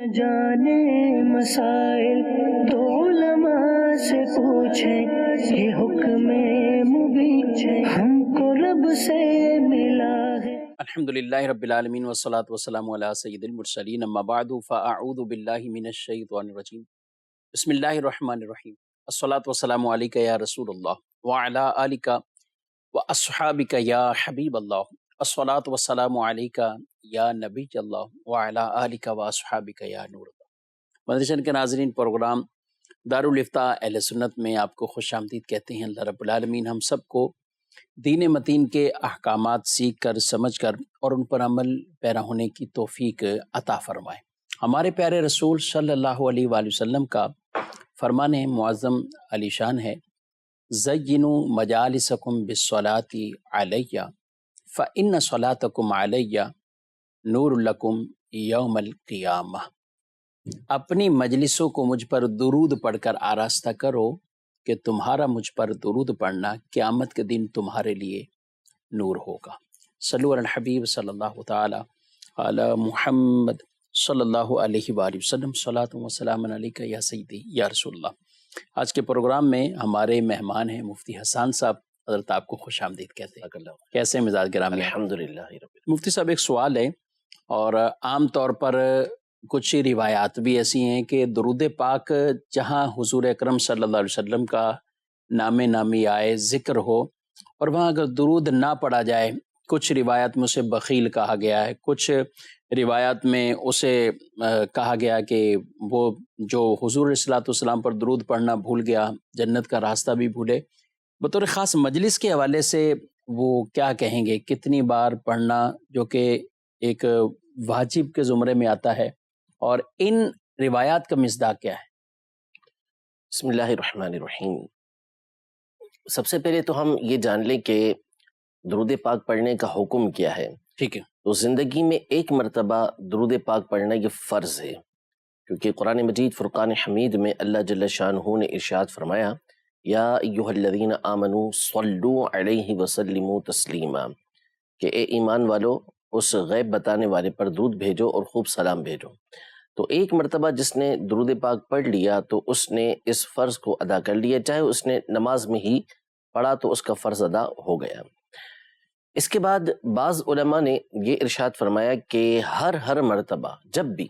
جانے مسائل تو علماء سے پوچھیں، یہ حکم مبین ہم کو رب سے ملا ہے۔ الحمدللہ رب العالمین والصلاة والسلام علی سید المرسلین، اما بعد فاعوذ باللہ من الشیطان الرجیم، بسم اللہ الرحمن الرحیم، الصلاة والسلام علیکہ یا رسول اللہ وعلی آلک واصحابک یا حبیب اللہ، الصلاة والسلام علیکہ یا نبی اللہ وعلی آلک واصحابک یا نور اللہ۔ مدرسہ کے ناظرین، پروگرام دارالافتاء اہل سنت میں آپ کو خوش آمدید کہتے ہیں۔ اللہ رب العالمین ہم سب کو دین متین کے احکامات سیکھ کر، سمجھ کر اور ان پر عمل پیرا ہونے کی توفیق عطا فرمائے۔ ہمارے پیارے رسول صلی اللہ علیہ وآلہ وسلم کا فرمان معظم علی شان ہے، زینوا مجالسکم بالصلاۃ علیہ فإن صلاتکم علیہ نور لکم یوم القیامہ۔ اپنی مجلسوں کو مجھ پر درود پڑھ کر آراستہ کرو کہ تمہارا مجھ پر درود پڑھنا قیامت کے دن تمہارے لیے نور ہوگا۔ صلو علی الحبیب صلی اللہ تعالی علی محمد صلی اللہ علیہ وآلہ وسلم، صلاۃ و سلام علیکہ یا سیدی یا رسول اللہ۔ آج کے پروگرام میں ہمارے مہمان ہیں مفتی حسان صاحب، حضرت آپ کو خوش آمدید کہتے ہیں۔ کیسے مزاج گرامی؟ الحمدللہ۔ مفتی صاحب، ایک سوال ہے، اور عام طور پر کچھ روایات بھی ایسی ہیں کہ درود پاک جہاں حضور اکرم صلی اللہ علیہ وسلم کا نام نامی آئے، ذکر ہو، اور وہاں اگر درود نہ پڑھا جائے، کچھ روایات میں اسے بخیل کہا گیا ہے، کچھ روایات میں اسے کہا گیا کہ وہ جو حضور علیہ الصلوۃ والسلام پر درود پڑھنا بھول گیا، جنت کا راستہ بھی بھولے۔ بطور خاص مجلس کے حوالے سے وہ کیا کہیں گے؟ کتنی بار پڑھنا، جو کہ ایک واجب کے زمرے میں آتا ہے، اور ان روایات کا مصداق کیا ہے؟ بسم اللہ الرحمن الرحیم۔ سب سے پہلے تو ہم یہ جان لیں کہ درود پاک پڑھنے کا حکم کیا ہے۔ ٹھیک ہے۔ تو زندگی میں ایک مرتبہ درود پاک پڑھنا یہ فرض ہے، کیونکہ قرآن مجید فرقان حمید میں اللہ جل شانہ نے ارشاد فرمایا، یا ایھا الذین آمنوا صلوا علیہ وسلموا تسلیما، کہ اے ایمان والو اس غیب بتانے والے پر درود بھیجو اور خوب سلام بھیجو۔ تو ایک مرتبہ جس نے درود پاک پڑھ لیا تو اس نے اس فرض کو ادا کر لیا، چاہے اس نے نماز میں ہی پڑھا تو اس کا فرض ادا ہو گیا۔ اس کے بعد بعض علماء نے یہ ارشاد فرمایا کہ ہر مرتبہ جب بھی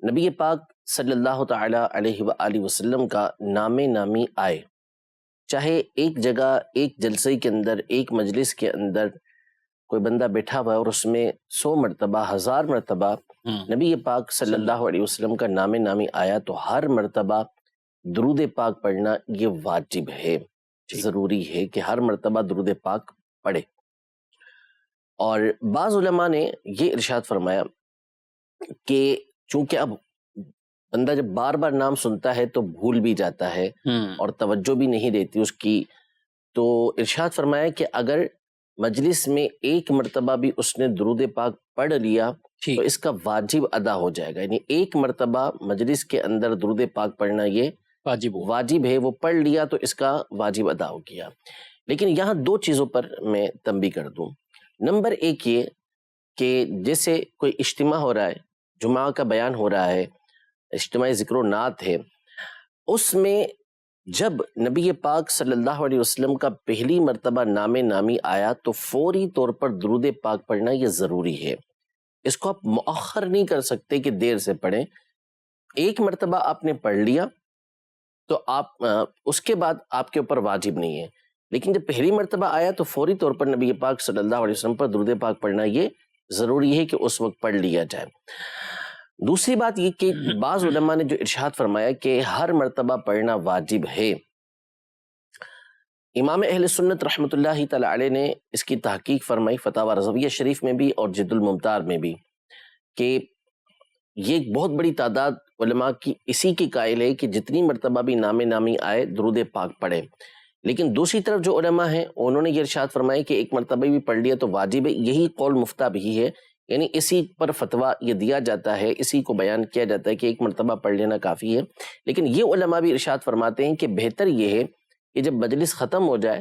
نبی پاک صلی اللہ تعالی علیہ وآلہ وسلم کا نام نامی آئے، چاہے ایک جگہ، ایک جلسے کے اندر، ایک مجلس کے اندر کوئی بندہ بیٹھا ہوا ہے اور اس میں 100 مرتبہ، 1000 مرتبہ نبی پاک صلی اللہ علیہ وسلم کا نام نامی آیا، تو ہر مرتبہ درود پاک پڑھنا یہ واجب ہے، ضروری ہے کہ ہر مرتبہ درود پاک پڑھے۔ اور بعض علماء نے یہ ارشاد فرمایا کہ چونکہ اب بندہ جب بار بار نام سنتا ہے تو بھول بھی جاتا ہے اور توجہ بھی نہیں رہتی اس کی، تو ارشاد فرمایا کہ اگر مجلس میں ایک مرتبہ بھی اس نے درود پاک پڑھ لیا تو اس کا واجب ادا ہو جائے گا، یعنی ایک مرتبہ مجلس کے اندر درود پاک پڑھنا یہ واجب ہے، وہ پڑھ لیا تو اس کا واجب ادا ہو گیا۔ لیکن یہاں دو چیزوں پر میں تنبیہ کر دوں۔ نمبر ایک یہ کہ جیسے کوئی اجتماع ہو رہا ہے، جمعہ کا بیان ہو رہا ہے، اجتماع ذکر و نعت ہے، اس میں جب نبی پاک صلی اللہ علیہ وسلم کا پہلی مرتبہ نام نامی آیا تو فوری طور پر درود پاک پڑھنا یہ ضروری ہے۔ اس کو آپ مؤخر نہیں کر سکتے کہ دیر سے پڑھیں۔ ایک مرتبہ آپ نے پڑھ لیا تو آپ اس کے بعد آپ کے اوپر واجب نہیں ہے، لیکن جب پہلی مرتبہ آیا تو فوری طور پر نبی پاک صلی اللہ علیہ وسلم پر درود پاک پڑھنا یہ ضروری ہے کہ اس وقت پڑھ لیا جائے۔ دوسری بات یہ کہ بعض علماء نے جو ارشاد فرمایا کہ ہر مرتبہ پڑھنا واجب ہے، امام اہل سنت رحمۃ اللہ تعالی علیہ نے اس کی تحقیق فرمائی فتاوی رضویہ شریف میں بھی اور جد الممتار میں بھی، کہ یہ ایک بہت بڑی تعداد علماء کی اسی کی قائل ہے کہ جتنی مرتبہ بھی نام نامی آئے درود پاک پڑھے۔ لیکن دوسری طرف جو علماء ہیں انہوں نے یہ ارشاد فرمایا کہ ایک مرتبہ بھی پڑھ لیا تو واجب ہے، یہی قول مفتہ بھی ہے، یعنی اسی پر فتویٰ یہ دیا جاتا ہے، اسی کو بیان کیا جاتا ہے کہ ایک مرتبہ پڑھ لینا کافی ہے۔ لیکن یہ علماء بھی ارشاد فرماتے ہیں کہ بہتر یہ ہے کہ جب مجلس ختم ہو جائے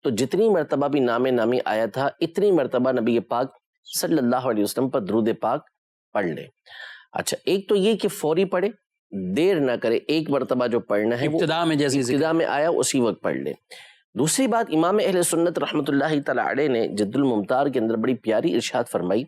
تو جتنی مرتبہ بھی نام نامی آیا تھا اتنی مرتبہ نبی پاک صلی اللہ علیہ وسلم پر درود پاک پڑھ لے۔ اچھا، ایک تو یہ کہ فوری پڑھے، دیر نہ کرے، ایک مرتبہ جو پڑھنا ہے وہ ابتدا میں جیسی ابتدا میں آیا اسی وقت پڑھ لے۔ دوسری بات، امام اہل سنت رحمۃ اللہ تعالی علیہ نے جد الممتار کے اندر بڑی پیاری ارشاد فرمائی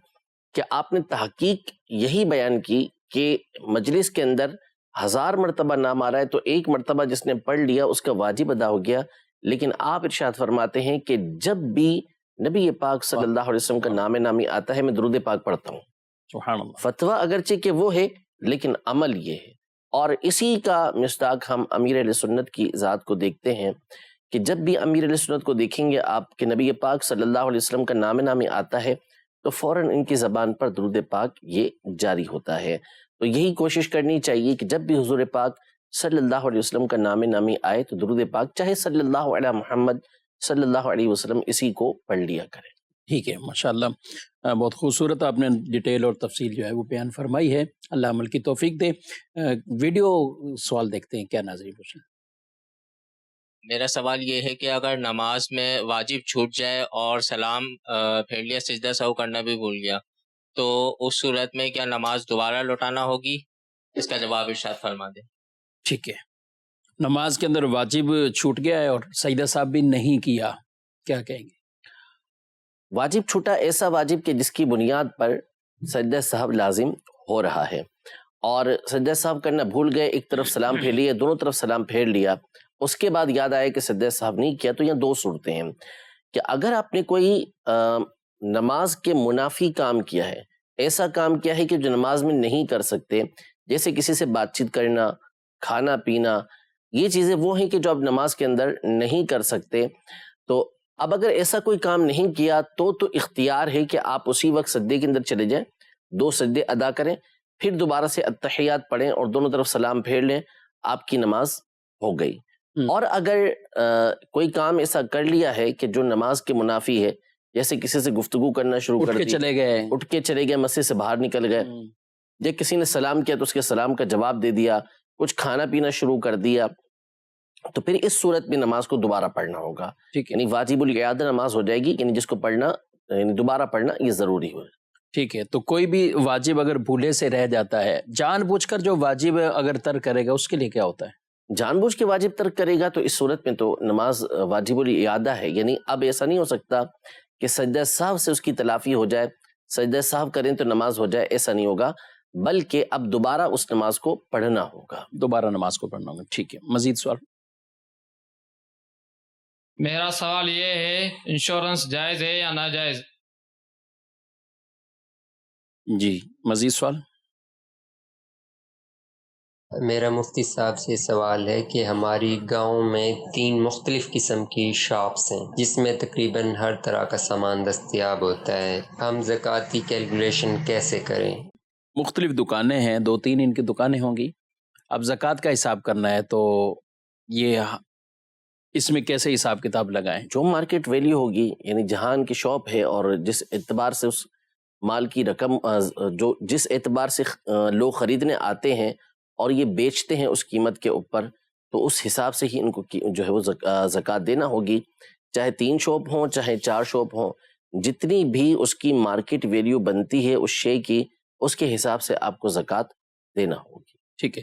کہ آپ نے تحقیق یہی بیان کی کہ مجلس کے اندر 1000 مرتبہ نام آ رہا ہے تو ایک مرتبہ جس نے پڑھ لیا اس کا واجب ادا ہو گیا، لیکن آپ ارشاد فرماتے ہیں کہ جب بھی نبی پاک صلی اللہ علیہ وسلم کا نام نامی آتا ہے میں درود پاک پڑھتا ہوں۔ سبحان اللہ۔ فتویٰ اگرچہ کہ وہ ہے لیکن عمل یہ ہے، اور اسی کا مصداق ہم امیر اہل سنت کی ذات کو دیکھتے ہیں کہ جب بھی امیر اہل سنت کو دیکھیں گے آپ کے نبی پاک صلی اللہ علیہ وسلم کا نام نامی آتا ہے تو فوراً ان کی زبان پر درود پاک یہ جاری ہوتا ہے۔ تو یہی کوشش کرنی چاہیے کہ جب بھی حضور پاک صلی اللہ علیہ وسلم کا نام نامی آئے تو درود پاک چاہے صلی اللہ علیہ محمد صلی اللہ علیہ وسلم اسی کو پڑھ لیا کریں۔ ٹھیک ہے، ماشاءاللہ بہت خوبصورت آپ نے ڈیٹیل اور تفصیل جو ہے وہ بیان فرمائی ہے، اللہ عمل کی توفیق دے۔ ویڈیو سوال دیکھتے ہیں، کیا ناظرین پوچھیں۔ میرا سوال یہ ہے کہ اگر نماز میں واجب چھوٹ جائے اور سلام پھیر لیا، سجدہ سہو کرنا بھی بھول گیا، تو اس صورت میں کیا نماز دوبارہ لوٹانا ہوگی؟ اس کا جواب ارشاد فرما دیں۔ ٹھیک ہے، نماز کے اندر واجب چھوٹ گیا ہے اور سجدہ صاحب بھی نہیں کیا، کیا کہیں گے؟ واجب چھوٹا ایسا واجب کہ جس کی بنیاد پر سجدہ سہو لازم ہو رہا ہے، اور سجدہ سہو کرنا بھول گئے، ایک طرف سلام پھیر لیا، دونوں طرف سلام پھیر لیا، اس کے بعد یاد آیا کہ سجدہ سہو نہیں کیا، تو یہاں دو صورتیں ہیں کہ اگر آپ نے کوئی نماز کے منافی کام کیا ہے، ایسا کام کیا ہے کہ جو نماز میں نہیں کر سکتے، جیسے کسی سے بات چیت کرنا، کھانا پینا، یہ چیزیں وہ ہیں کہ جو آپ نماز کے اندر نہیں کر سکتے، تو اب اگر ایسا کوئی کام نہیں کیا تو اختیار ہے کہ آپ اسی وقت سجدے کے اندر چلے جائیں، 2 سجدے ادا کریں، پھر دوبارہ سے التحیات پڑھیں اور دونوں طرف سلام پھیر لیں، آپ کی نماز ہو گئی۔ اور اگر کوئی کام ایسا کر لیا ہے کہ جو نماز کے منافی ہے، جیسے کسی سے گفتگو کرنا شروع کر دی، اٹھ کے چلے گئے، مسجد سے باہر نکل گئے، یا کسی نے سلام کیا تو اس کے سلام کا جواب دے دیا، کچھ کھانا پینا شروع کر دیا، تو پھر اس صورت میں نماز کو دوبارہ پڑھنا ہوگا، یعنی واجب الاعادہ نماز ہو جائے گی، یعنی جس کو پڑھنا، یعنی دوبارہ پڑھنا یہ ضروری ہو۔ ٹھیک ہے، تو کوئی بھی واجب اگر بھولے سے رہ جاتا ہے، جان بوجھ کر جو واجب اگر ترک کرے گا اس کے لیے کیا ہوتا ہے؟ جان بوجھ کے واجب ترک کرے گا تو اس صورت میں تو نماز واجب الاعادہ ہے، یعنی اب ایسا نہیں ہو سکتا کہ سجدہ سہو سے اس کی تلافی ہو جائے، سجدہ سہو کریں تو نماز ہو جائے، ایسا نہیں ہوگا، بلکہ اب دوبارہ اس نماز کو پڑھنا ہوگا، دوبارہ نماز کو پڑھنا ہوگا۔ ٹھیک ہے، مزید سوال۔ میرا سوال یہ ہے، انشورنس جائز ہے یا ناجائز؟ جی، مزید سوال۔ میرا مفتی صاحب سے سوال ہے کہ ہماری گاؤں میں 3 مختلف قسم کی شاپس ہیں جس میں تقریباً ہر طرح کا سامان دستیاب ہوتا ہے، ہم زکوٰۃ کی کیلکولیشن کیسے کریں؟ مختلف دکانیں ہیں، 2-3 ان کی دکانیں ہوں گی، اب زکوٰۃ کا حساب کرنا ہے تو یہ اس میں کیسے حساب کتاب لگائیں؟ جو مارکیٹ ویلیو ہوگی، یعنی جہاں ان کی شاپ ہے اور جس اعتبار سے اس مال کی رقم، جو جس اعتبار سے لوگ خریدنے آتے ہیں اور یہ بیچتے ہیں اس قیمت کے اوپر، تو اس حساب سے ہی ان کو جو ہے وہ زکوٰۃ دینا ہوگی، چاہے 3 شاپ ہوں چاہے 4 شاپ ہوں، جتنی بھی اس کی مارکیٹ ویلیو بنتی ہے اس شے کی، اس کے حساب سے آپ کو زکوٰۃ دینا ہوگی۔ ٹھیک ہے،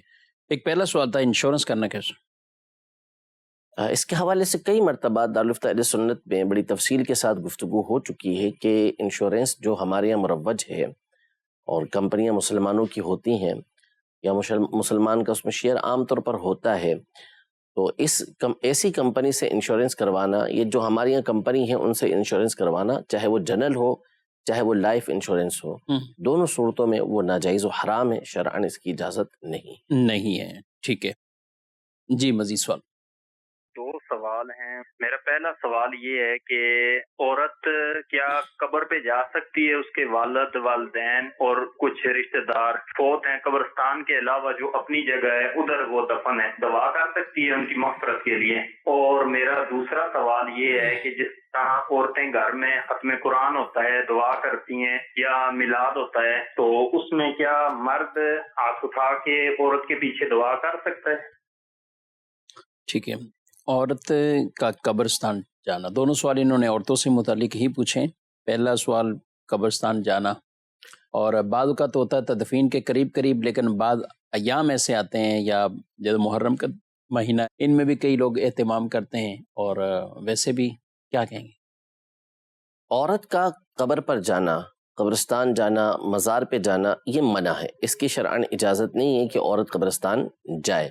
ایک پہلا سوال تھا، انشورنس کرنا کیسے؟ اس کے حوالے سے کئی مرتبہ دارالفتہ اہل سنت میں بڑی تفصیل کے ساتھ گفتگو ہو چکی ہے کہ انشورنس جو ہمارے یہاں مروج ہے اور کمپنیاں مسلمانوں کی ہوتی ہیں یا مسلمان کا اس میں شیئر عام طور پر ہوتا ہے، تو ایسی کمپنی سے انشورنس کروانا، یہ جو ہمارے یہاں کمپنی ہے ان سے انشورنس کروانا، چاہے وہ جنرل ہو چاہے وہ لائف انشورنس ہو، دونوں صورتوں میں وہ ناجائز و حرام ہے، شرعاً اس کی اجازت نہیں ہے۔ ٹھیک ہے جی، مزید سوال۔ 2 سوال ہیں۔ میرا پہلا سوال یہ ہے کہ عورت کیا قبر پہ جا سکتی ہے؟ اس کے والد، والدین اور کچھ رشتہ دار فوت ہیں قبرستان کے علاوہ، جو اپنی جگہ ہے ادھر وہ دفن ہے، دعا کر سکتی ہے ان کی مغفرت کے لیے؟ اور میرا دوسرا سوال یہ ہے کہ جس طرح عورتیں گھر میں ختم قرآن ہوتا ہے دعا کرتی ہیں یا میلاد ہوتا ہے، تو اس میں کیا مرد ہاتھ اٹھا کے عورت کے پیچھے دعا کر سکتا ہے؟ ٹھیک ہے، عورت کا قبرستان جانا، دونوں سوال انہوں نے عورتوں سے متعلق ہی پوچھے۔ پہلا سوال قبرستان جانا اور بعض اوقات تو ہوتا ہے تدفین کے قریب قریب، لیکن بعض ایام ایسے آتے ہیں یا جیسے محرم کا مہینہ، ان میں بھی کئی لوگ اہتمام کرتے ہیں، اور ویسے بھی کیا کہیں گے؟ عورت کا قبر پر جانا، قبرستان جانا، مزار پہ جانا یہ منع ہے، اس کی شرعاً اجازت نہیں ہے کہ عورت قبرستان جائے۔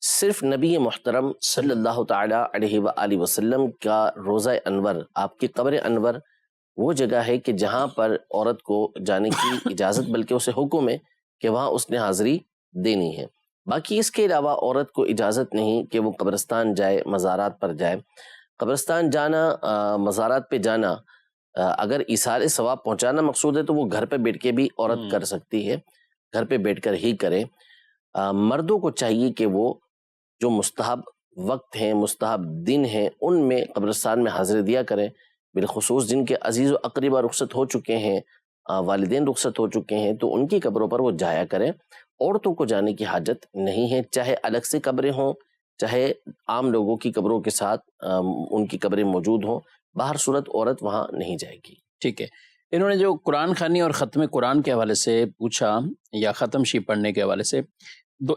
صرف نبی محترم صلی اللہ تعالی علیہ وآلہ وسلم کا روضہ انور، آپ کی قبر انور وہ جگہ ہے کہ جہاں پر عورت کو جانے کی اجازت، بلکہ اسے حکم ہے کہ وہاں اس نے حاضری دینی ہے۔ باقی اس کے علاوہ عورت کو اجازت نہیں کہ وہ قبرستان جائے، مزارات پر جائے۔ قبرستان جانا، مزارات پہ جانا، اگر ایصال ثواب پہنچانا مقصود ہے تو وہ گھر پہ بیٹھ کے بھی عورت کر سکتی ہے، گھر پہ بیٹھ کر ہی کرے۔ مردوں کو چاہیے کہ وہ جو مستحب وقت ہیں، مستحب دن ہیں، ان میں قبرستان میں حاضری دیا کریں، بالخصوص جن کے عزیز و اقربا رخصت ہو چکے ہیں، والدین رخصت ہو چکے ہیں، تو ان کی قبروں پر وہ جایا کریں۔ عورتوں کو جانے کی حاجت نہیں ہے، چاہے الگ سے قبریں ہوں، چاہے عام لوگوں کی قبروں کے ساتھ ان کی قبریں موجود ہوں، باہر صورت عورت وہاں نہیں جائے گی۔ ٹھیک ہے، انہوں نے جو قرآن خوانی اور ختم قرآن کے حوالے سے پوچھا یا ختم شریف پڑھنے کے حوالے سے،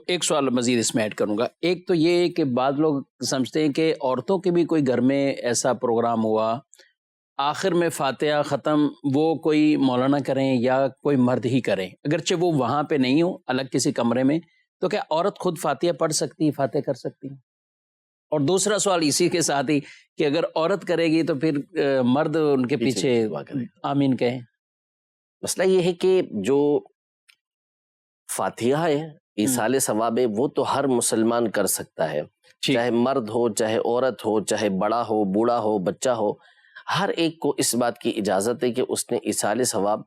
ایک سوال مزید اس میں ایڈ کروں گا۔ ایک تو یہ ہے کہ بعض لوگ سمجھتے ہیں کہ عورتوں کے بھی کوئی گھر میں ایسا پروگرام ہوا، آخر میں فاتحہ ختم وہ کوئی مولانا کریں یا کوئی مرد ہی کریں، اگرچہ وہ وہاں پہ نہیں ہو، الگ کسی کمرے میں، تو کیا عورت خود فاتحہ پڑھ سکتی، فاتحہ کر سکتی؟ اور دوسرا سوال اسی کے ساتھ ہی کہ اگر عورت کرے گی تو پھر مرد ان کے پیچھے آمین کہیں۔ مسئلہ یہ ہے کہ جو فاتحہ ہے، ایصال ثواب ہے، وہ تو ہر مسلمان کر سکتا ہے، چاہے مرد ہو، چاہے عورت ہو، چاہے بڑا ہو، بوڑھا ہو، بچہ ہو، ہر ایک کو اس بات کی اجازت ہے کہ اس نے ایصال ثواب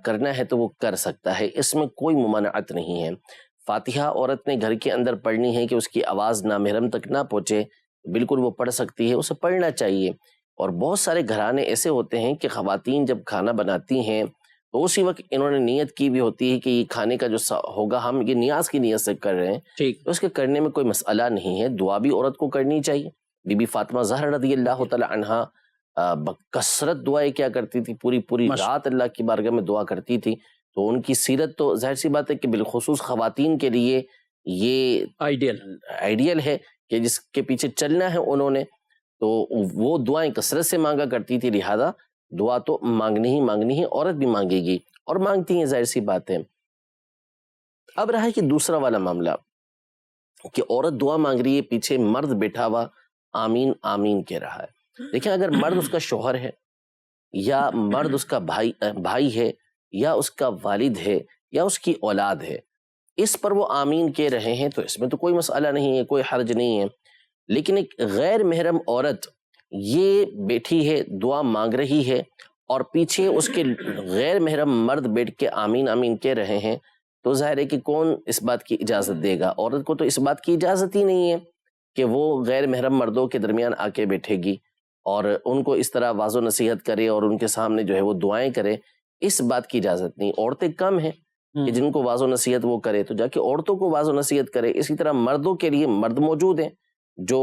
کرنا ہے تو وہ کر سکتا ہے، اس میں کوئی ممانعت نہیں ہے۔ فاتحہ عورت نے گھر کے اندر پڑھنی ہے کہ اس کی آواز نامحرم تک نہ پہنچے، بالکل وہ پڑھ سکتی ہے، اسے پڑھنا چاہیے۔ اور بہت سارے گھرانے ایسے ہوتے ہیں کہ خواتین جب کھانا بناتی ہیں تو اسی وقت انہوں نے نیت کی بھی ہوتی ہے کہ یہ کھانے کا جو ہوگا ہم یہ نیاز کی نیت سے کر رہے ہیں، تو اس کے کرنے میں کوئی مسئلہ نہیں ہے۔ دعا بھی عورت کو کرنی چاہیے۔ بی بی فاطمہ زہرا رضی اللہ تعالی عنہا بکثرت دعائیں کیا کرتی تھی، پوری رات اللہ کی بارگاہ میں دعا کرتی تھی، تو ان کی سیرت تو ظاہر سی بات ہے کہ بالخصوص خواتین کے لیے یہ آئیڈیل ہے کہ جس کے پیچھے چلنا ہے انہوں نے، تو وہ دعائیں کثرت سے مانگا کرتی تھی، لہذا دعا تو مانگنی ہی عورت بھی مانگے گی اور مانگتی ہیں، ظاہر سی بات ہے۔ اب رہا ہے کہ دوسرا والا معاملہ کہ عورت دعا مانگ رہی ہے، پیچھے مرد بیٹھا ہوا آمین آمین کہہ رہا ہے۔ دیکھیں، اگر مرد اس کا شوہر ہے یا مرد اس کا بھائی ہے یا اس کا والد ہے یا اس کی اولاد ہے، اس پر وہ آمین کہہ رہے ہیں تو اس میں تو کوئی مسئلہ نہیں ہے، کوئی حرج نہیں ہے۔ لیکن ایک غیر محرم عورت یہ بیٹھی ہے، دعا مانگ رہی ہے، اور پیچھے اس کے غیر محرم مرد بیٹھ کے آمین آمین کہہ رہے ہیں، تو ظاہر ہے کہ کون اس بات کی اجازت دے گا؟ عورت کو تو اس بات کی اجازت ہی نہیں ہے کہ وہ غیر محرم مردوں کے درمیان آ کے بیٹھے گی اور ان کو اس طرح واضح نصیحت کرے اور ان کے سامنے جو ہے وہ دعائیں کرے، اس بات کی اجازت نہیں۔ عورتیں کم ہیں کہ جن کو واضح نصیحت وہ کرے، تو جا کے عورتوں کو واضح نصیحت کرے۔ اسی طرح مردوں کے لیے مرد موجود ہیں جو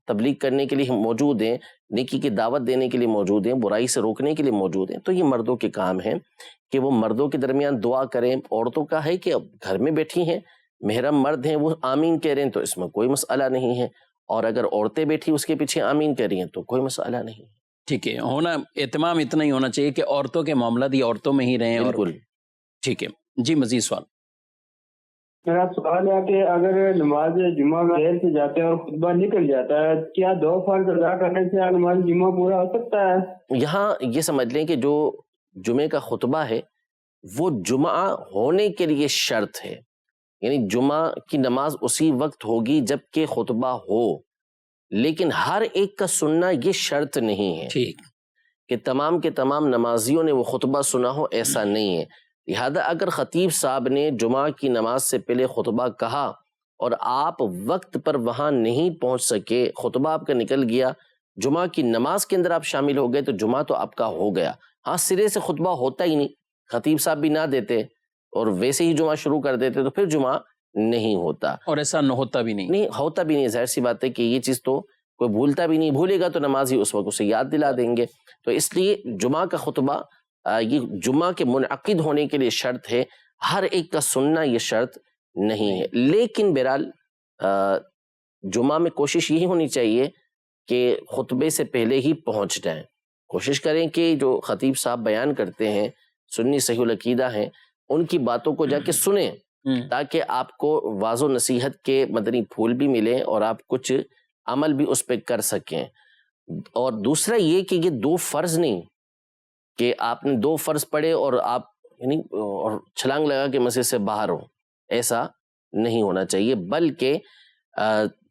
تبلیغ کرنے کے لیے موجود ہیں، نیکی کی دعوت دینے کے لیے موجود ہیں، برائی سے روکنے کے لیے موجود ہیں، تو یہ مردوں کے کام ہیں کہ وہ مردوں کے درمیان دعا کریں۔ عورتوں کا ہے کہ اب گھر میں بیٹھی ہیں، محرم مرد ہیں، وہ آمین کہہ رہے ہیں تو اس میں کوئی مسئلہ نہیں ہے، اور اگر عورتیں بیٹھی اس کے پیچھے آمین کہہ رہی ہیں تو کوئی مسئلہ نہیں ہے۔ ٹھیک ہے، ہونا اہتمام اتنا ہی ہونا چاہیے کہ عورتوں کے معاملات یہ عورتوں میں ہی رہیں۔ بالکل ٹھیک ہے جی، مزید سوال۔ میرا سوال ہے کہ اگر نماز جمعہ میں دیر سے جاتے ہیں اور خطبہ نکل جاتا ہے، کیا 2 فرض ادا کرنے سے نماز جمعہ پورا ہو سکتا ہے؟ یہاں یہ سمجھ لیں کہ جو جمعے کا خطبہ ہے وہ جمعہ ہونے کے لیے شرط ہے، یعنی جمعہ کی نماز اسی وقت ہوگی جب کہ خطبہ ہو، لیکن ہر ایک کا سننا یہ شرط نہیں ہے ٹھیک کہ تمام کے تمام نمازیوں نے وہ خطبہ سنا ہو، ایسا نہیں ہے۔ لہذا اگر خطیب صاحب نے جمعہ کی نماز سے پہلے خطبہ کہا اور آپ وقت پر وہاں نہیں پہنچ سکے، خطبہ آپ کا نکل گیا، جمعہ کی نماز کے اندر آپ شامل ہو گئے، تو جمعہ تو آپ کا ہو گیا۔ ہاں، سرے سے خطبہ ہوتا ہی نہیں، خطیب صاحب بھی نہ دیتے اور ویسے ہی جمعہ شروع کر دیتے تو پھر جمعہ نہیں ہوتا، اور ایسا نہ ہوتا بھی نہیں ہوتا بھی نہیں۔ ظاہر سی بات ہے کہ یہ چیز تو کوئی بھولتا بھی نہیں، بھولے گا تو نماز ہی اس وقت اسے یاد دلا دیں گے۔ تو اس لیے جمعہ کا خطبہ یہ جمعہ کے منعقد ہونے کے لیے شرط ہے، ہر ایک کا سننا یہ شرط نہیں ہے۔ لیکن بہرحال جمعہ میں کوشش یہی ہونی چاہیے کہ خطبے سے پہلے ہی پہنچ جائیں، کوشش کریں کہ جو خطیب صاحب بیان کرتے ہیں، سنی صحیح العقیدہ ہیں، ان کی باتوں کو جا کے سنیں، تاکہ آپ کو واعظ و نصیحت کے مدنی پھول بھی ملیں اور آپ کچھ عمل بھی اس پہ کر سکیں۔ اور دوسرا یہ کہ یہ 2 فرض نہیں کہ آپ نے 2 فرض پڑھے اور آپ یعنی اور چھلانگ لگا کے مسجد سے باہر ہو، ایسا نہیں ہونا چاہیے، بلکہ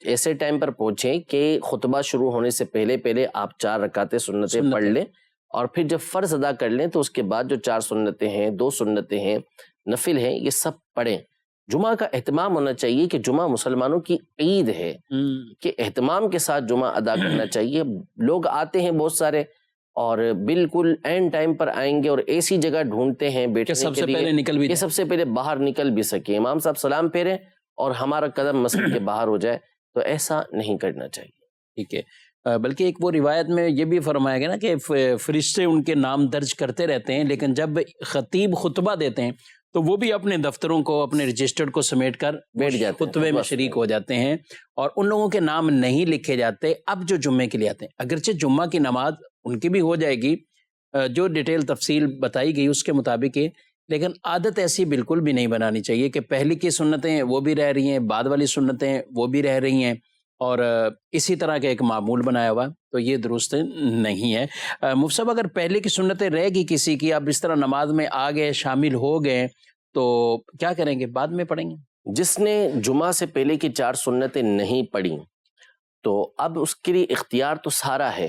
ایسے ٹائم پر پہنچیں کہ خطبہ شروع ہونے سے پہلے آپ 4 رکعتیں سنتیں پڑھ لیں، اور پھر جب فرض ادا کر لیں تو اس کے بعد جو 4 سنتیں ہیں، 2 سنتیں ہیں، نفل ہیں، یہ سب پڑھیں۔ جمعہ کا اہتمام ہونا چاہیے کہ جمعہ مسلمانوں کی عید ہے، کہ اہتمام کے ساتھ جمعہ ادا کرنا چاہیے۔ لوگ آتے ہیں بہت سارے اور بالکل این ٹائم پر آئیں گے اور ایسی جگہ ڈھونڈتے ہیں بیٹھنے کے لیے کہ سب سے پہلے باہر نکل بھی سکے، امام صاحب سلام پھیریں اور ہمارا قدم مسجد کے باہر ہو جائے، تو ایسا نہیں کرنا چاہیے۔ ٹھیک ہے، بلکہ ایک وہ روایت میں یہ بھی فرمایا گیا نا کہ فرشتے ان کے نام درج کرتے رہتے ہیں، لیکن جب خطیب خطبہ دیتے ہیں تو وہ بھی اپنے دفتروں کو، اپنے رجسٹر کو سمیٹ کر بیٹھ جاتے ہیں، خطبے میں شریک ہو جاتے ہیں، اور ان لوگوں کے نام نہیں لکھے جاتے اب جو جمعے کے لیے آتے ہیں۔ اگرچہ جمعہ کی نماز ان کی بھی ہو جائے گی جو ڈیٹیل تفصیل بتائی گئی اس کے مطابق ہے، لیکن عادت ایسی بالکل بھی نہیں بنانی چاہیے کہ پہلی کی سنتیں وہ بھی رہ رہی ہیں، بعد والی سنتیں وہ بھی رہ رہی ہیں، اور اسی طرح کا ایک معمول بنایا ہوا، تو یہ درست نہیں ہے۔ مفتی صاحب، اگر پہلے کی سنتیں رہ گی کسی کی، اب اس طرح نماز میں آ گئے، شامل ہو گئے، تو کیا کریں گے؟ بعد میں پڑھیں گے؟ جس نے جمعہ سے پہلے کی 4 سنتیں نہیں پڑھی تو اب اس کے لیے اختیار تو سارا ہے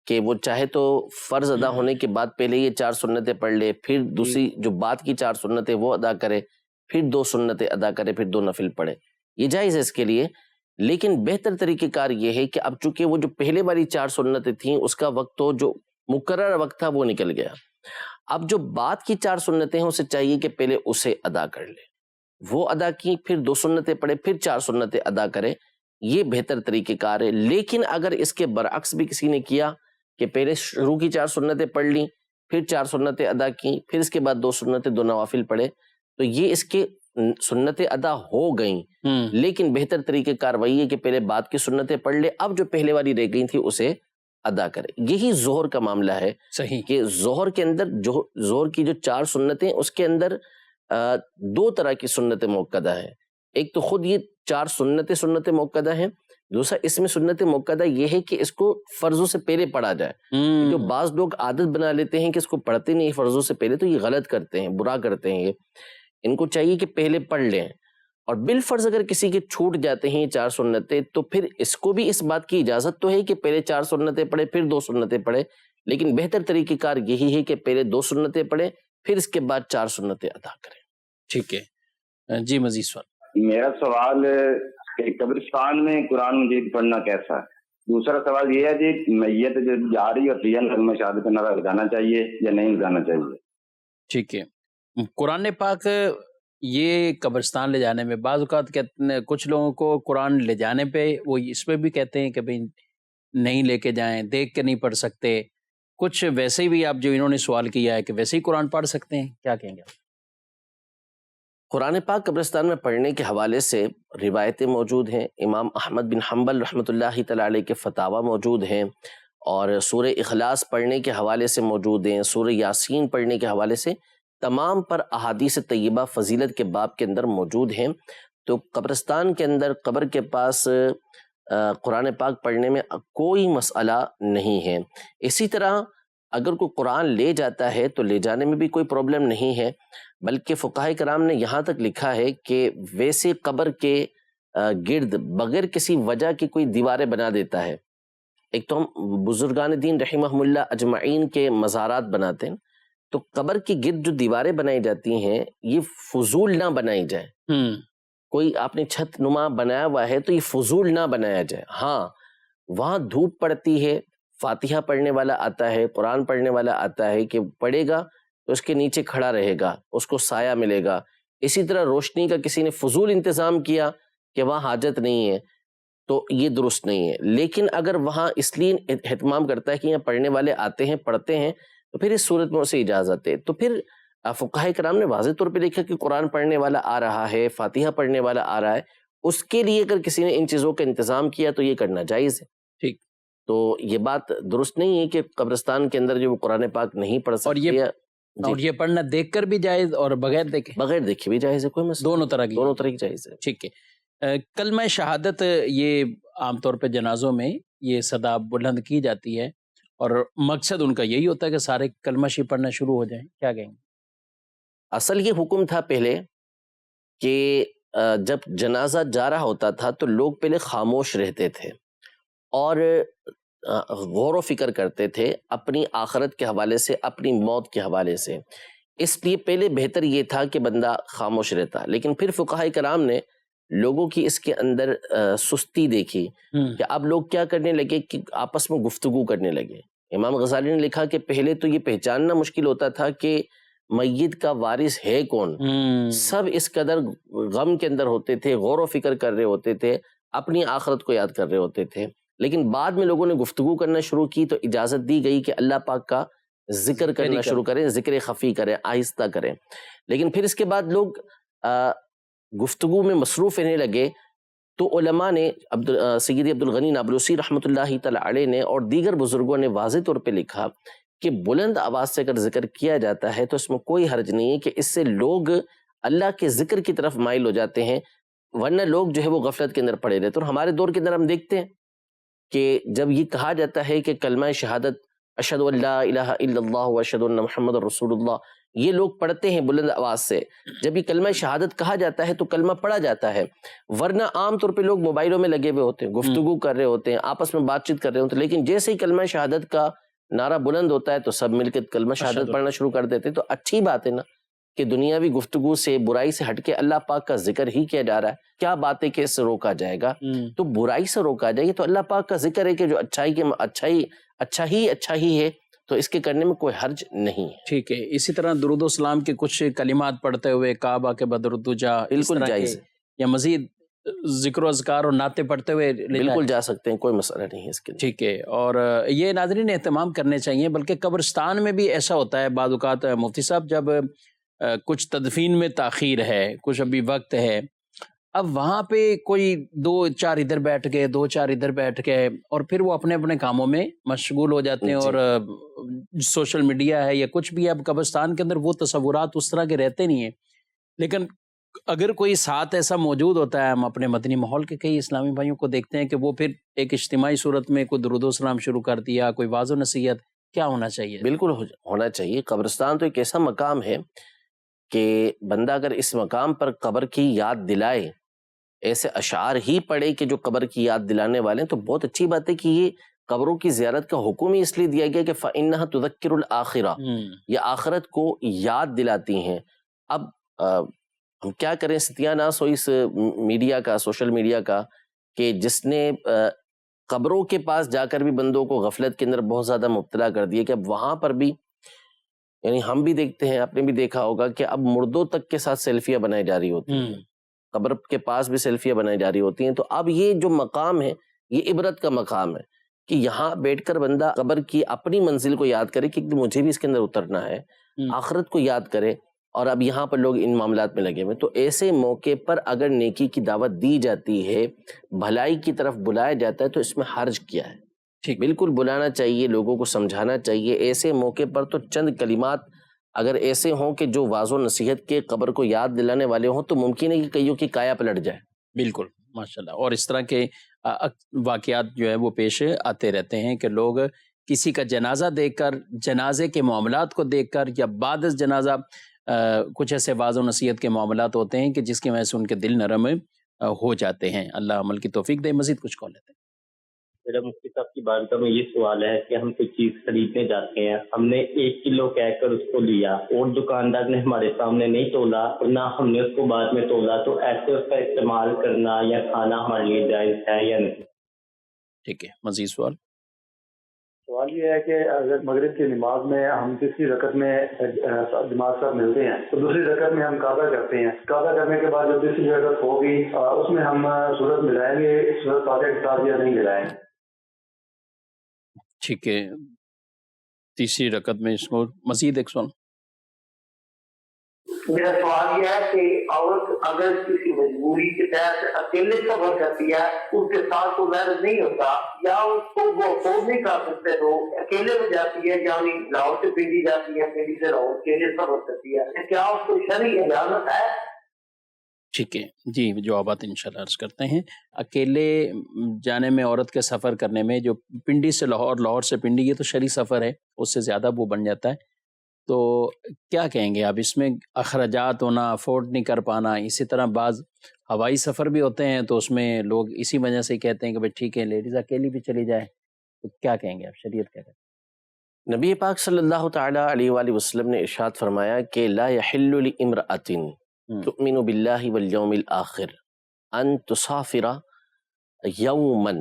کہ وہ چاہے تو فرض ادا ہونے کے بعد پہلے یہ 4 سنتیں پڑھ لے، پھر دوسری جو بعد کی 4 سنتیں وہ ادا کرے، پھر 2 سنتیں ادا کرے، پھر 2 نفل پڑھے، یہ جائز ہے اس کے لیے۔ لیکن بہتر طریقہ کار یہ ہے کہ اب چونکہ وہ جو پہلے والی 4 سنتیں تھیں اس کا وقت تو جو مقرر وقت تھا وہ نکل گیا، اب جو بعد کی 4 سنتیں ہیں اسے چاہیے کہ پہلے اسے ادا کر لے، وہ ادا کی، پھر 2 سنتیں پڑھے، پھر 4 سنتیں ادا کرے، یہ بہتر طریقہ کار ہے۔ لیکن اگر اس کے برعکس بھی کسی نے کیا کہ پہلے شروع کی 4 سنتیں پڑھ لیں، پھر 4 سنتیں ادا کی، پھر اس کے بعد 2 سنتیں 2 نوافل پڑھے، تو یہ اس کے سنتیں ادا ہو گئیں، لیکن بہتر طریقہ کار وہی ہے کہ پہلے بعد کی سنتیں پڑھ لے، اب جو پہلے والی رہ گئی تھی اسے ادا کرے۔ یہی ظہر کا معاملہ ہے، صحیح، کہ ظہر کے اندر جو ظہر کی جو 4 سنتیں اس کے اندر 2 طرح کی سنت مؤکدہ ہیں، ایک تو خود یہ 4 سنت مؤکدہ ہیں، دوسرا اس میں سنت مؤکدہ یہ ہے کہ اس کو فرضوں سے پہلے پڑھا جائے۔ جو بعض لوگ عادت بنا لیتے ہیں کہ اس کو پڑھتے نہیں فرضوں سے پہلے، تو یہ غلط کرتے ہیں، برا کرتے ہیں، یہ ان کو چاہیے کہ پہلے پڑھ لیں، اور بالفرض اگر کسی کے چھوٹ جاتے ہیں 4 سنتیں تو پھر اس کو بھی اس بات کی اجازت تو ہے کہ پہلے 4 سنتیں پڑھے، پھر 2 سنتیں پڑھے، لیکن بہتر طریقہ کار یہی ہے کہ پہلے 2 سنتیں پڑھے، پھر اس کے بعد 4 سنتیں ادا کریں۔ ٹھیک ہے جی، مزید سوال۔ میرا سوال ہے کہ قبرستان میں قرآن مجید پڑھنا کیسا ہے؟ دوسرا سوال یہ ہے جی میت جو جا رہی ہوتی ہے نغمہ شہادت نعرہ لگانا چاہیے یا نہیں لگانا چاہیے؟ ٹھیک ہے، قرآن پاک یہ قبرستان لے جانے میں بعض اوقات کہتے ہیں، کچھ لوگوں کو قرآن لے جانے پہ وہ اس پہ بھی کہتے ہیں کہ بھئی نہیں لے کے جائیں، دیکھ کے نہیں پڑھ سکتے، کچھ ویسے بھی آپ جو انہوں نے سوال کیا ہے کہ ویسے ہی قرآن پڑھ سکتے ہیں، کیا کہیں گے؟ قرآن پاک قبرستان میں پڑھنے کے حوالے سے روایتیں موجود ہیں، امام احمد بن حنبل رحمۃ اللہ تعالی علیہ کے فتاوی موجود ہیں، اور سورہ اخلاص پڑھنے کے حوالے سے موجود ہیں، سورہ یاسین پڑھنے کے حوالے سے تمام پر احادیث طیبہ فضیلت کے باب کے اندر موجود ہیں۔ تو قبرستان کے اندر قبر کے پاس قرآن پاک پڑھنے میں کوئی مسئلہ نہیں ہے۔ اسی طرح اگر کوئی قرآن لے جاتا ہے تو لے جانے میں بھی کوئی پرابلم نہیں ہے، بلکہ فقہاء کرام نے یہاں تک لکھا ہے کہ ویسے قبر کے گرد بغیر کسی وجہ کی کوئی دیواریں بنا دیتا ہے، ایک تو ہم بزرگان دین رحمہم اللہ اجمعین کے مزارات بناتے ہیں، تو قبر کی گرد جو دیواریں بنائی جاتی ہیں یہ فضول نہ بنائی جائے، کوئی آپ نے چھت نما بنایا ہوا ہے تو یہ فضول نہ بنایا جائے۔ ہاں وہاں دھوپ پڑتی ہے، فاتحہ پڑھنے والا آتا ہے، قرآن پڑھنے والا آتا ہے کہ پڑھے گا تو اس کے نیچے کھڑا رہے گا، اس کو سایہ ملے گا۔ اسی طرح روشنی کا کسی نے فضول انتظام کیا کہ وہاں حاجت نہیں ہے تو یہ درست نہیں ہے۔ لیکن اگر وہاں اس لیے اہتمام کرتا ہے کہ یہاں پڑھنے والے آتے ہیں پڑھتے ہیں تو پھر اس صورت میں اسے اجازت ہے. تو پھر فقہاء کرام نے واضح طور پہ لکھا کہ قرآن پڑھنے والا آ رہا ہے، فاتحہ پڑھنے والا آ رہا ہے، اس کے لیے اگر کسی نے ان چیزوں کا انتظام کیا تو یہ کرنا جائز ہے. ٹھیک. تو یہ بات درست نہیں ہے کہ قبرستان کے اندر جو وہ قرآن پاک نہیں پڑھ سکتے. اور یہ پڑھنا دیکھ کر بھی جائز اور بغیر دیکھے بھی جائز ہے، کوئی مسئلہ دونوں طرح کی جائز ہے. ٹھیک ہے. کلمہ شہادت یہ عام طور پہ جنازوں میں یہ صدا بلند کی جاتی ہے اور مقصد ان کا یہی ہوتا ہے کہ سارے کلمہ شریف پڑھنا شروع ہو جائیں. کیا کہیں گے؟ اصل یہ حکم تھا پہلے کہ جب جنازہ جا رہا ہوتا تھا تو لوگ پہلے خاموش رہتے تھے اور غور و فکر کرتے تھے اپنی آخرت کے حوالے سے، اپنی موت کے حوالے سے. اس لیے پہلے بہتر یہ تھا کہ بندہ خاموش رہتا. لیکن پھر فقہاء کرام نے لوگوں کی اس کے اندر سستی دیکھی کہ اب لوگ کیا کرنے لگے کہ آپس میں گفتگو کرنے لگے. امام غزالی نے لکھا کہ پہلے تو یہ پہچاننا مشکل ہوتا تھا کہ میت کا وارث ہے کون. سب اس قدر غم کے اندر ہوتے تھے، غور و فکر کر رہے ہوتے تھے، اپنی آخرت کو یاد کر رہے ہوتے تھے. لیکن بعد میں لوگوں نے گفتگو کرنا شروع کی تو اجازت دی گئی کہ اللہ پاک کا ذکر کرنا شروع کریں، ذکر خفی کریں، آہستہ کریں. لیکن پھر اس کے بعد لوگ گفتگو میں مصروف رہنے لگے تو علماء نے سیدی عبدالغنی نابلسی رحمۃ اللہ تعالی علیہ نے اور دیگر بزرگوں نے واضح طور پہ لکھا کہ بلند آواز سے اگر ذکر کیا جاتا ہے تو اس میں کوئی حرج نہیں ہے کہ اس سے لوگ اللہ کے ذکر کی طرف مائل ہو جاتے ہیں، ورنہ لوگ جو ہے وہ غفلت کے اندر پڑے رہتے. اور ہمارے دور کے اندر ہم دیکھتے ہیں کہ جب یہ کہا جاتا ہے کہ کلمہ شہادت اشہد ان لا الہ الا اللہ و اشہد ان محمد رسول اللہ، یہ لوگ پڑھتے ہیں بلند آواز سے. جب یہ کلمہ شہادت کہا جاتا ہے تو کلمہ پڑھا جاتا ہے، ورنہ عام طور پہ لوگ موبائلوں میں لگے ہوئے ہوتے ہیں، گفتگو کر رہے ہوتے ہیں، آپس میں بات چیت کر رہے ہوتے ہیں. لیکن جیسے ہی کلمہ شہادت کا نعرہ بلند ہوتا ہے تو سب مل کے کلمہ شہادت پڑھنا شروع کر دیتے. تو اچھی بات ہے نا کہ دنیاوی گفتگو سے، برائی سے ہٹ کے اللہ پاک کا ذکر ہی کیا جا رہا ہے. کیا بات ہے کہ اس سے روکا جائے گا؟ تو برائی سے روکا جائے گا. تو اللہ پاک کا ذکر ہے کہ جو اچھا ہی ہے، تو اس کے کرنے میں کوئی حرج نہیں ہے. ٹھیک ہے. اسی طرح درود و سلام کے کچھ کلمات پڑھتے ہوئے کعبہ کے بدرود جا، بالکل جائز ہے. یا مزید ذکر و اذکار اور نعتیں پڑھتے ہوئے بالکل جا سکتے ہیں، کوئی مسئلہ نہیں ہے اس کے. ٹھیک ہے. اور یہ ناظرین اہتمام کرنے چاہیے. بلکہ قبرستان میں بھی ایسا ہوتا ہے بعض اوقات مفتی صاحب، جب کچھ تدفین میں تاخیر ہے، کچھ ابھی وقت ہے، اب وہاں پہ کوئی 2-4 ادھر بیٹھ گئے، 2-4 ادھر بیٹھ گئے، اور پھر وہ اپنے اپنے کاموں میں مشغول ہو جاتے ہیں. اور سوشل میڈیا ہے یا کچھ بھی، اب قبرستان کے اندر وہ تصورات اس طرح کے رہتے نہیں ہیں. لیکن اگر کوئی ساتھ ایسا موجود ہوتا ہے، ہم اپنے مدنی ماحول کے کئی اسلامی بھائیوں کو دیکھتے ہیں کہ وہ پھر ایک اجتماعی صورت میں کوئی درود و سلام شروع کر دیا، کوئی واضح نصیحت، کیا ہونا چاہیے؟ بالکل ہونا چاہیے. قبرستان تو ایک ایسا مقام ہے کہ بندہ اگر اس مقام پر قبر کی یاد دلائے، ایسے اشعار ہی پڑھے کہ جو قبر کی یاد دلانے والے ہیں، تو بہت اچھی بات ہے. کہ یہ قبروں کی زیارت کا حکم ہی اس لیے دیا گیا کہ فَإِنَّهَا تُذَكِّرُ الْآخِرَةَ، یہ آخرت کو یاد دلاتی ہیں. اب ہم کیا کریں ستیہ ناس ہو اس میڈیا کا، سوشل میڈیا کا، کہ جس نے قبروں کے پاس جا کر بھی بندوں کو غفلت کے اندر بہت زیادہ مبتلا کر دیا. کہ اب وہاں پر بھی، یعنی ہم بھی دیکھتے ہیں، آپ نے بھی دیکھا ہوگا کہ اب مردوں تک کے ساتھ سیلفیاں بنائی جا رہی ہوتی ہیں، قبر کے پاس بھی سیلفیاں بنائی جا رہی ہوتی ہیں. تو اب یہ جو مقام ہے یہ عبرت کا مقام ہے کہ یہاں بیٹھ کر بندہ قبر کی اپنی منزل کو یاد کرے کہ مجھے بھی اس کے اندر اترنا ہے، آخرت کو یاد کرے. اور اب یہاں پر لوگ ان معاملات میں لگے ہوئے. تو ایسے موقع پر اگر نیکی کی دعوت دی جاتی ہے، بھلائی کی طرف بلایا جاتا ہے، تو اس میں حرج کیا ہے؟ ٹھیک، بالکل بلانا چاہیے، لوگوں کو سمجھانا چاہیے. ایسے موقع پر تو چند کلمات اگر ایسے ہوں کہ جو واضح و نصیحت کے قبر کو یاد دلانے والے ہوں، تو ممکن ہے کہ کئیوں کی کایا پلٹ جائے. بالکل، ماشاءاللہ. اور اس طرح کے واقعات جو ہے وہ پیش آتے رہتے ہیں کہ لوگ کسی کا جنازہ دیکھ کر، جنازے کے معاملات کو دیکھ کر، یا بعد از جنازہ کچھ ایسے واضح و نصیحت کے معاملات ہوتے ہیں کہ جس کی وجہ سے ان کے دل نرم ہو جاتے ہیں. اللہ عمل کی توفیق دے. مزید کچھ کال لیتے ہیں. میرا مفتی صاحب کی بارگاہ میں یہ سوال ہے کہ ہم کوئی چیز خریدنے جاتے ہیں، ہم نے 1 کلو کہہ کر اس کو لیا اور دکاندار نے ہمارے سامنے نہیں تولا اور نہ ہم نے اس کو بعد میں تولا، تو ایسے اس کا استعمال کرنا یا کھانا ہمارے لیے جائز ہے یا نہیں؟ ٹھیک ہے. مزید سوال یہ ہے کہ اگر مغرب کی نماز میں ہم تیسری رکعت میں جماعت صاحب ملتے ہیں تو دوسری رکعت میں ہم قضا کرتے ہیں، قضا کرنے کے بعد جو تیسری رکعت ہوگی اس میں ہم سورت ملائیں گے، سورت فاتحہ کے ساتھ یا نہیں ملائیں گے؟ ٹھیک ہے. تیسری رکعت میں اس کو مزید ایک سن. میرا سوال یہ ہے کہ عورت اگر کسی مجبوری کے تحت اکیلے سفر کرتی ہے، اس کے ساتھ کوئی مرد نہیں ہوتا، یا اس کو وہ افورڈ نہیں کر سکتے تو اکیلے میں جاتی ہے، یعنی لاہور سے پنڈی جاتی ہے، پنڈی سے لاہور اکیلے سفر کرتی ہے، کیا اس کو شرعی اجازت ہے؟ ٹھیک ہے جی، جوابات انشاءاللہ عرض کرتے ہیں. اکیلے جانے میں، عورت کے سفر کرنے میں، جو پنڈی سے لاہور، لاہور سے پنڈی، یہ تو شرعی سفر ہے، اس سے زیادہ وہ بن جاتا ہے. تو کیا کہیں گے آپ اس میں؟ اخراجات ہونا، افورڈ نہیں کر پانا. اسی طرح بعض ہوائی سفر بھی ہوتے ہیں تو اس میں لوگ اسی وجہ سے کہتے ہیں کہ بھائی ٹھیک ہے لیڈیز اکیلی بھی چلی جائے. تو کیا کہیں گے آپ؟ شریعت کیا کہتے ہیں؟ نبی پاک صلی اللہ تعالی علیہ وآلہ وسلم نے ارشاد فرمایا کہ لا یحل لامرأۃ تؤمن باللہ والیوم الآخر ان تسافر یوما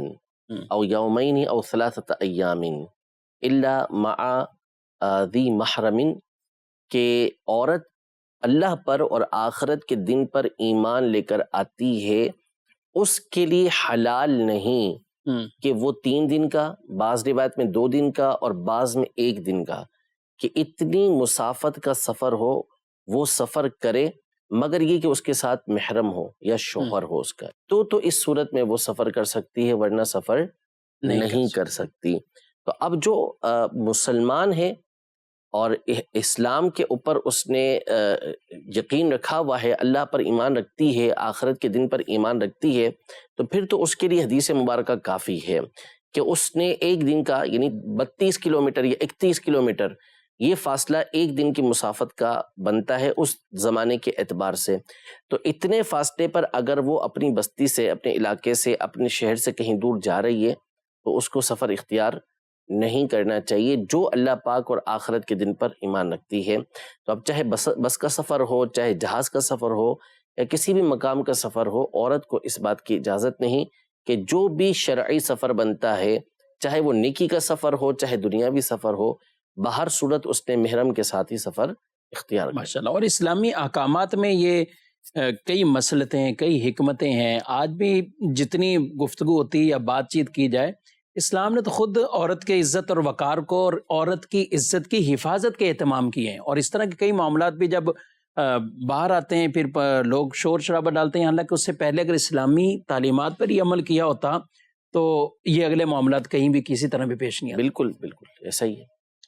او یومین او ثلاثۃ ایام الا مع ذی محرم، کہ عورت اللہ پر اور آخرت کے دن پر ایمان لے کر آتی ہے، اس کے لیے حلال نہیں کہ وہ 3 دن کا، بعض روایت میں 2 دن کا اور بعض میں 1 دن کا، کہ اتنی مسافت کا سفر ہو وہ سفر کرے، مگر یہ کہ اس کے ساتھ محرم ہو یا شوہر ہو اس کا، تو اس صورت میں وہ سفر کر سکتی ہے، ورنہ سفر نہیں کر سکتی. تو اب جو مسلمان ہے اور اسلام کے اوپر اس نے یقین رکھا ہوا ہے، اللہ پر ایمان رکھتی ہے، آخرت کے دن پر ایمان رکھتی ہے، تو پھر تو اس کے لیے حدیث مبارکہ کافی ہے کہ اس نے 1 دن کا، یعنی 32 کلومیٹر یا 31 کلومیٹر، یہ فاصلہ 1 دن کی مسافت کا بنتا ہے اس زمانے کے اعتبار سے. تو اتنے فاصلے پر اگر وہ اپنی بستی سے، اپنے علاقے سے، اپنے شہر سے کہیں دور جا رہی ہے تو اس کو سفر اختیار نہیں کرنا چاہیے، جو اللہ پاک اور آخرت کے دن پر ایمان رکھتی ہے. تو اب چاہے بس کا سفر ہو، چاہے جہاز کا سفر ہو، یا کسی بھی مقام کا سفر ہو، عورت کو اس بات کی اجازت نہیں کہ جو بھی شرعی سفر بنتا ہے، چاہے وہ نیکی کا سفر ہو، چاہے دنیاوی سفر ہو، بہر صورت اس نے محرم کے ساتھ ہی سفر اختیار کرنا. ماشاءاللہ. اور اسلامی احکامات میں یہ کئی مصلحتیں، کئی حکمتیں ہیں. آج بھی جتنی گفتگو ہوتی یا بات چیت کی جائے، اسلام نے تو خود عورت کے عزت اور وقار کو اور عورت کی عزت کی حفاظت کے اہتمام کیے ہیں. اور اس طرح کے کئی معاملات بھی جب باہر آتے ہیں پھر لوگ شور شرابہ ڈالتے ہیں، حالانکہ اس سے پہلے اگر اسلامی تعلیمات پر یہ عمل کیا ہوتا تو یہ اگلے معاملات کہیں بھی کسی طرح بھی پیش نہیں آتے. بالکل بالکل ایسا ہی ہے.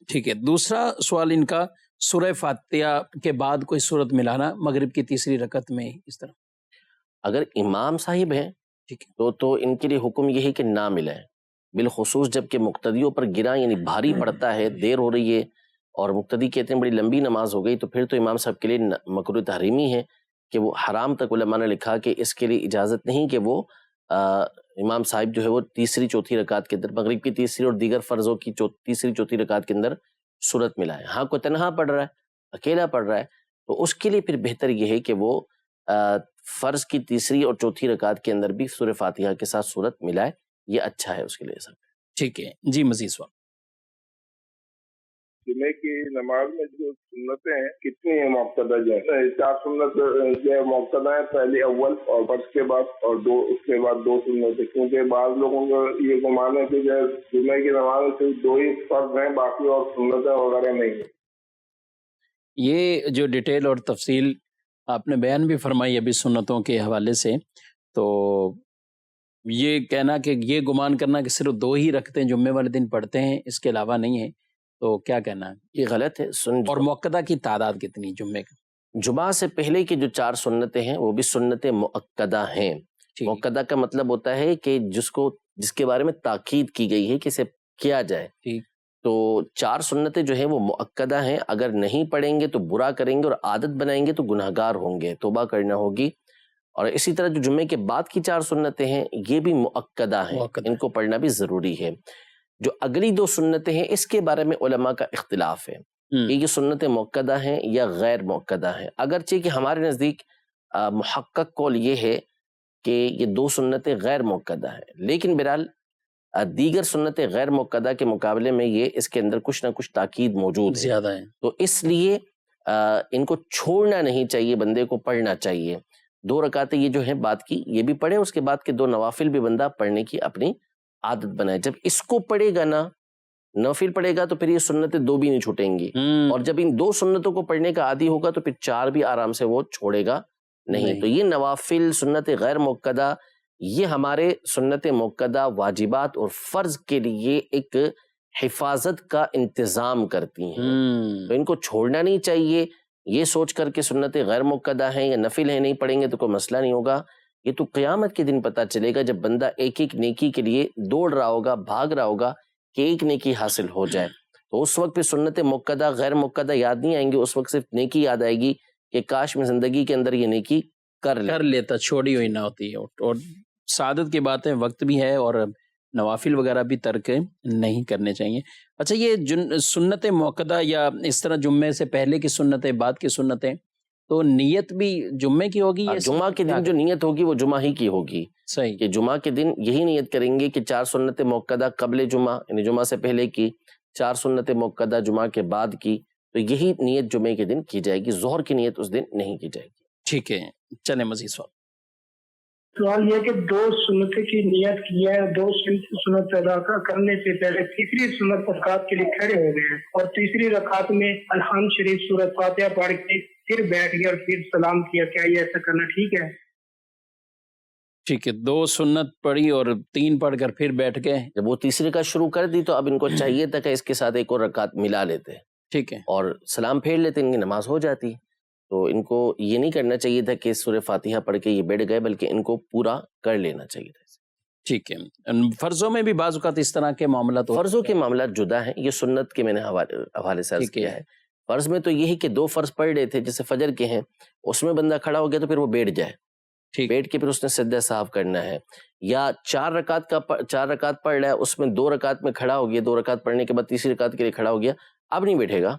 ٹھیک ہے. دوسرا سوال ان کا، سورہ فاتحہ کے بعد کوئی سورت ملانا مغرب کی تیسری رکعت میں اس طرح. اگر امام صاحب ہیں تو ان کے لیے حکم یہ ہے کہ نہ ملائیں، بالخصوص جب کہ مقتدیوں پر گرا، یعنی بھاری پڑتا ہے، دیر ہو رہی ہے اور مقتدی کہتے ہیں بڑی لمبی نماز ہو گئی، تو پھر تو امام صاحب کے لیے مکروہ تحریمی ہے کہ وہ حرام تک علماء نے لکھا کہ اس کے لیے اجازت نہیں کہ وہ امام صاحب جو ہے وہ تیسری چوتھی رکعت کے اندر، مغرب کی تیسری اور دیگر فرضوں کی تیسری چوتھی رکعت کے اندر سورت ملائے. ہاں کوئی تنہا پڑھ رہا ہے، اکیلا پڑھ رہا ہے، تو اس کے لیے پھر بہتر یہ ہے کہ وہ فرض کی تیسری اور چوتھی رکعت کے اندر بھی سورہ فاتحہ کے ساتھ سورت ملائے، یہ اچھا ہے اس کے لیے سب. ٹھیک ہے جی. مزید سوال. جمعے کی نماز میں جو سنتیں ہیں کتنی ہیں مقتدہ؟ جو ہے 4 سنت جو مقتدہ ہیں، پہلی اول اور فرض کے بعد، اور اس کے بعد 2 سنتیں، کیونکہ بعض لوگوں کو یہ گمان ہے کہ جو جمعے کی نماز میں صرف 2 ہی فرض ہیں، باقی اور سنتیں وغیرہ نہیں ہیں. یہ جو ڈیٹیل اور تفصیل آپ نے بیان بھی فرمائی ابھی سنتوں کے حوالے سے، تو یہ کہنا کہ یہ گمان کرنا کہ صرف 2 ہی رکھتے ہیں جمعے والے دن پڑھتے ہیں، اس کے علاوہ نہیں ہے، تو کیا کہنا ہے؟ یہ غلط ہے. اور موقعہ کی تعداد کتنی جمعے کا؟ جمعہ سے پہلے کی جو 4 سنتیں ہیں وہ بھی سنت مؤکدہ ہیں. مؤکدہ کا مطلب ہوتا ہے کہ جس کے بارے میں تاکید کی گئی ہے کہ اسے کیا جائے. تو 4 سنتیں جو ہیں وہ مؤکدہ ہیں، اگر نہیں پڑھیں گے تو برا کریں گے اور عادت بنائیں گے تو گناہگار ہوں گے، توبہ کرنا ہوگی. اور اسی طرح جو جمعے کے بعد کی 4 سنتیں ہیں یہ بھی مؤکدہ ہیں، ان کو پڑھنا بھی ضروری ہے. جو اگلی 2 سنتیں ہیں اس کے بارے میں علماء کا اختلاف ہے کہ یہ سنتیں مؤکدہ ہیں یا غیر مؤکدہ ہیں. اگرچہ کہ ہمارے نزدیک محقق قول یہ ہے کہ یہ 2 سنتیں غیر مؤکدہ ہیں، لیکن بہرحال دیگر سنتیں غیر مؤکدہ کے مقابلے میں یہ اس کے اندر کچھ نہ کچھ تاکید موجود ہے، زیادہ ہے، تو اس لیے ان کو چھوڑنا نہیں چاہیے، بندے کو پڑھنا چاہیے. 2 رکعتیں یہ جو ہیں بعد کی یہ بھی پڑھے، اس کے بعد کے 2 نوافل بھی بندہ پڑھنے کی اپنی عادت بنائے. جب اس کو پڑھے گا نا نفل پڑھے گا تو پھر یہ سنتیں 2 بھی نہیں چھوٹیں گی، اور جب ان 2 سنتوں کو پڑھنے کا عادی ہوگا تو پھر 4 بھی آرام سے وہ چھوڑے گا نہیں۔ تو یہ نوافل، سنت غیر مؤکدہ، یہ ہمارے سنت مؤکدہ، واجبات اور فرض کے لیے ایک حفاظت کا انتظام کرتی ہیں، تو ان کو چھوڑنا نہیں چاہیے۔ یہ سوچ کر کہ سنت غیر مؤکدہ ہیں یا نفل ہیں نہیں پڑھیں گے تو کوئی مسئلہ نہیں ہوگا، یہ تو قیامت کے دن پتہ چلے گا جب بندہ ایک ایک نیکی کے لیے دوڑ رہا ہوگا، بھاگ رہا ہوگا کہ ایک نیکی حاصل ہو جائے، تو اس وقت پہ سنت مؤکدہ غیر مؤکدہ یاد نہیں آئیں گے، اس وقت صرف نیکی یاد آئے گی کہ کاش میں زندگی کے اندر یہ نیکی کر لیتا، چھوڑی ہوئی نہ ہوتی ہے۔ اور سعادت کی باتیں وقت بھی ہے اور نوافل وغیرہ بھی ترک نہیں کرنے چاہیے۔ اچھا، یہ سنت مؤکدہ یا اس طرح جمعے سے پہلے کی سنتیں، بعد کی سنتیں، تو نیت بھی جمعے کی ہوگی؟ جمعہ کے دن جو نیت ہوگی وہ جمعہ ہی کی ہوگی، صحیح، کہ جمعہ کے دن یہی نیت کریں گے کہ 4 سنت مؤکدہ قبل جمعہ، یعنی جمعہ سے پہلے کی، 4 سنت مؤکدہ جمعہ کے بعد کی، تو یہی نیت جمعے کے دن کی جائے گی، ظہر کی نیت اس دن نہیں کی جائے گی۔ ٹھیک ہے، چلیں مزید سوال یہ کہ 2 سنت کی نیت کی ہے، 2 سنت ادا کرنے سے پہلے تیسری سنت رکعت کے لیے کھڑے ہو گئے اور تیسری رکعت میں الحمد شریف سورۃ فاتحہ پڑھ کے پھر بیٹھ گئے اور پھر سلام کیا، کیا یہ ایسا کرنا ٹھیک ہے؟ ٹھیک ہے، 2 سنت پڑھی اور 3 پڑھ کر پھر بیٹھ گئے، جب وہ تیسری کا شروع کر دی تو اب ان کو چاہیے تھا کہ اس کے ساتھ ایک اور رکعت ملا لیتے، ٹھیک ہے، اور سلام پھیر لیتے، ان کی نماز ہو جاتی۔ تو ان کو یہ نہیں کرنا چاہیے تھا کہ سورہ فاتحہ پڑھ کے یہ بیٹھ گئے، بلکہ ان کو پورا کر لینا چاہیے تھا۔ ٹھیک ہے، فرضوں میں بھی بعض اوقات اس طرح کے معاملات، فرضوں کے معاملات جدا ہیں، یہ سنت کے میں نے حوالے سے عرض کیا ہے۔ فرض میں تو یہی کہ 2 فرض پڑھ رہے تھے، جیسے فجر کے ہیں، اس میں بندہ کھڑا ہو گیا تو پھر وہ بیٹھ جائے، بیٹھ کے پھر اس نے سجدہ سہو کرنا ہے، یا 4 رکعت پڑھ رہا ہے، اس میں 2 رکعت میں کھڑا ہو گیا، 2 رکعت پڑھنے کے بعد تیسری رکعت کے لیے کھڑا ہو گیا، اب نہیں بیٹھے گا،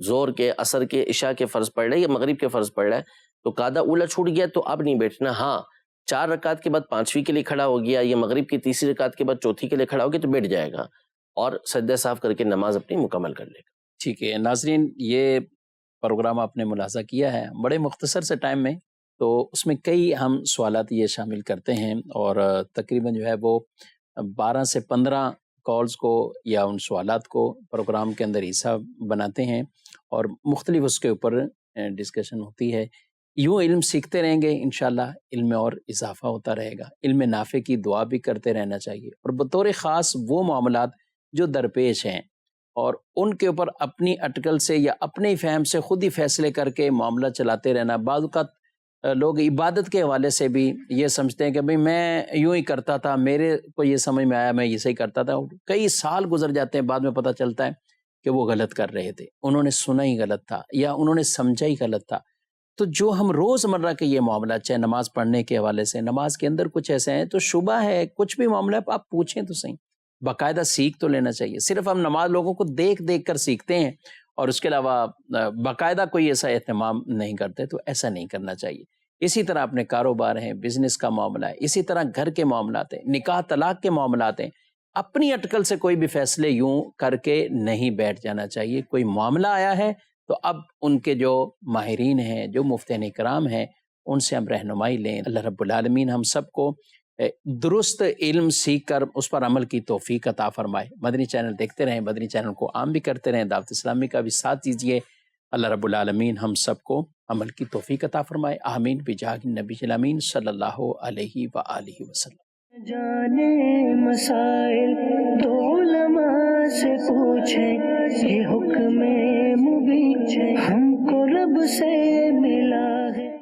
زور کے، عصر کے، عشاء کے فرض پڑھ رہا ہے یا مغرب کے فرض پڑھ رہا ہے تو قاعدہ اولا چھوٹ گیا تو اب نہیں بیٹھنا۔ ہاں، 4 رکعت کے بعد 5ویں کے لیے کھڑا ہو گیا یا مغرب کی تیسری رکعت کے بعد 4تھی کے لیے کھڑا ہو گیا تو بیٹھ جائے گا اور سجدہ صاف کر کے نماز اپنی مکمل کر لے گا۔ ٹھیک ہے ناظرین، یہ پروگرام آپ نے ملاحظہ کیا ہے بڑے مختصر سے ٹائم میں، تو اس میں کئی ہم سوالات یہ شامل کرتے ہیں اور تقریباً جو ہے وہ 12 سے 15 کالز کو یا ان سوالات کو پروگرام کے اندر حصہ بناتے ہیں اور مختلف اس کے اوپر ڈسکشن ہوتی ہے۔ یوں علم سیکھتے رہیں گے، انشاءاللہ علم میں اور اضافہ ہوتا رہے گا۔ علم نافع کی دعا بھی کرتے رہنا چاہیے، اور بطور خاص وہ معاملات جو درپیش ہیں اور ان کے اوپر اپنی اٹکل سے یا اپنے فہم سے خود ہی فیصلے کر کے معاملہ چلاتے رہنا۔ بعض اوقات لوگ عبادت کے حوالے سے بھی یہ سمجھتے ہیں کہ بھئی میں یوں ہی کرتا تھا، میرے کو یہ سمجھ میں آیا میں یہ صحیح کرتا تھا، کئی سال گزر جاتے ہیں، بعد میں پتہ چلتا ہے کہ وہ غلط کر رہے تھے، انہوں نے سنا ہی غلط تھا یا انہوں نے سمجھا ہی غلط تھا۔ تو جو ہم روز مرہ کے یہ معاملات، چاہے نماز پڑھنے کے حوالے سے، نماز کے اندر کچھ ایسے ہیں تو شبہ ہے، کچھ بھی معاملہ ہے آپ پوچھیں تو صحیح، باقاعدہ سیکھ تو لینا چاہیے۔ صرف ہم نماز لوگوں کو دیکھ دیکھ کر سیکھتے ہیں اور اس کے علاوہ باقاعدہ کوئی ایسا اہتمام نہیں کرتے، تو ایسا نہیں کرنا چاہیے۔ اسی طرح اپنے کاروبار ہیں، بزنس کا معاملہ ہے، اسی طرح گھر کے معاملات ہیں، نکاح طلاق کے معاملات ہیں، اپنی اٹکل سے کوئی بھی فیصلے یوں کر کے نہیں بیٹھ جانا چاہیے۔ کوئی معاملہ آیا ہے تو اب ان کے جو ماہرین ہیں، جو مفتین کرام ہیں، ان سے ہم رہنمائی لیں۔ اللہ رب العالمین ہم سب کو درست علم سیکھ کر اس پر عمل کی توفیق عطا فرمائے۔ مدنی چینل دیکھتے رہیں، مدنی چینل کو عام بھی کرتے رہیں، دعوت اسلامی کا بھی ساتھ دیجیے۔ اللہ رب العالمین ہم سب کو عمل کی توفیق عطا فرمائے، آمین بجاہ النبی الامین صلی اللہ علیہ وآلہ وسلم۔ جانے مسائل تو علماء سے پوچھیں، یہ حکم مبین ہم کو رب سے ملا